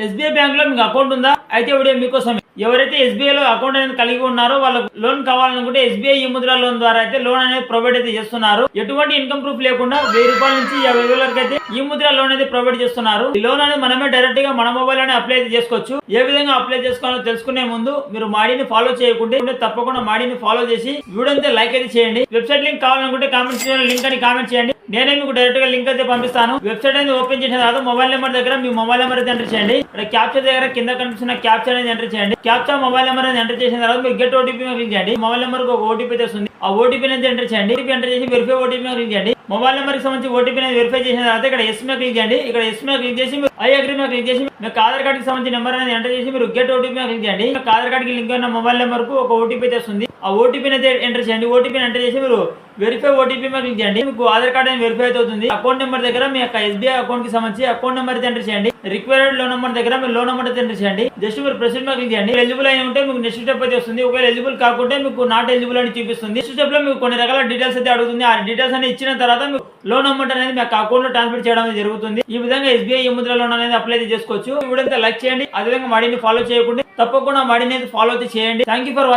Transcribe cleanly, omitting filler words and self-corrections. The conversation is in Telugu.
ఎస్బీఐ బ్యాంక్ లో మీకు అకౌంట్ ఉందా? అయితే వీడియో మీకోసం. ఎవరైతే ఎస్బీఐ లో అకౌంట్ అనేది కలిగి ఉన్నారో వాళ్ళకు లోన్ కావాలనుకుంటే ఎస్బీఐ ఈ ముద్ర లోన్ ద్వారా అయితే లోన్ అనేది ప్రొవైడ్ అయితే చేస్తున్నారు. ఎటువంటి ఇన్కమ్ ప్రూఫ్ లేకుండా 1000 రూపాయల నుంచి 50,000 వరకు అయితే ఈ ముద్ర లోన్ అయితే ప్రొవైడ్ చేస్తున్నారు. ఈ లోన్ అనేది మనమే డైరెక్ట్ గా మన మొబైల్ లోనే అప్లై అయితే చేసుకోవచ్చు. ఏ విధంగా అప్లై చేసుకోవాలో తెలుసుకునే ముందు మీరు మాడీని ఫాలో చేయకుంటే తప్పకుండా మాడీని ఫాలో చేసి వీడియో అయితే లైక్ అయితే చేయండి. వెబ్సైట్ లింక్ కావాలనుకుంటే కామెంట్ చేయండి, లింక్ అని కామెంట్ చేయండి. నేనే మీకు డైరెక్ట్ గా లింక్ అయితే పంపిస్తాను. వెబ్సైట్ అనేది ఓపెన్ చేసిన తర్వాత మొబైల్ నెంబర్ దగ్గర మీ మొబైల్ నెంబర్ అయితే ఎంటర్ చేయండి. ఇక్కడ క్యాప్చర్ దగ్గర కింద కనిపిస్తున్న క్యాప్చర్ అనేది ఎంటర్ చేయండి. క్యాప్చర్ మొబైల్ నెంబర్ అనేది ఎంటర్ చేసిన తర్వాత మీరు గెట్ ఓటీపీ క్లిక్ చేయండి. మొబైల్ నెంబర్ కు ఒక ఓటీపీ వస్తుంది. ఆ ఓటీపీ అనేది ఎంటర్ చేయండి. ఎంటర్ చేసి వెరిఫై ఓటీపీ క్లిక్ చేయండి. మొబైల్ నెంబర్ కి సంబంధించి ఓటీపీ అనేది వెరిఫై చేసిన తర్వాత ఇక్కడ ఎస్ మీద క్లిక్ చేయండి. ఇక్కడ ఎస్ మీద క్లిక్ చేసి ఐ అగ్రీ మీద క్లిక్ చేసి మీకు ఆధార్ కార్డ్ కి సంబంధించిన నెంబర్ అనేది ఎంటర్ చేసి మీరు గెట్ ఓటీపీ క్లిక్ చేయండి. మీకు ఆధార్ కార్డ్ కి లింక్ అయిన మొబైల్ నెంబర్ కు ఒక ఓటీపీ వస్తుంది. ఆ ఓటీపీ అనేది ఎంటర్ చేయండి. ఓటీపీ ఎంటర్ చేసి మీరు వెరిఫై ఓటీపీ మీద క్లిక్ చేయండి. మీకు ఆధార్ కార్డ్ అనేది వెరిఫై అవుతుంది. అకౌంట్ నెంబర్ దగ్గర మీ యొక్క ఎస్బీఐ అకౌంట్ కి సంబంధించి అకౌంట్ నెంబర్ ఎంటర్ చేయండి. రిక్వైర్డ్ లోన్ నెంబర్ దగ్గర మీ లోన్ నెంబర్ ఎంటర్ చేయండి. జస్ట్ మీరు ప్రొసీడ్ మీద క్లిక్ చేయండి. ఎలిజిబుల్ అయిన ఉంటే మీకు నెక్స్ట్ స్టెప్ అయితే వస్తుంది. ఒకవేళ ఎలిజిబుల్ కాకుంటే మీకు నాట్ ఎలిజిబుల్ అని చూపిస్తుంది. నెక్స్ట్ స్టెప్ లో మీకు కొన్ని రకాల డీటెయిల్స్ అయితే అడుగుతుంది. ఆ డీటెయిల్స్ అనేది ఇచ్చిన తర్వాత మీకు లోన్ అమౌంట్ అనేది మీ అకౌంట్ లో ట్రాన్స్ఫర్ చేయడం జరుగుతుంది. ఈ విధంగా ఎస్బీఐ ఈ ముద్ర లోన్ అనేది అప్లై చేసుకోవచ్చు. ఈ వీడియో లైక్ చేయండి. అదేవిధంగా మాడీని ఫాలో చేయకుండా తప్పకుండా మాడీని ఫాలో అయితే చేయండి. Thank you for watching.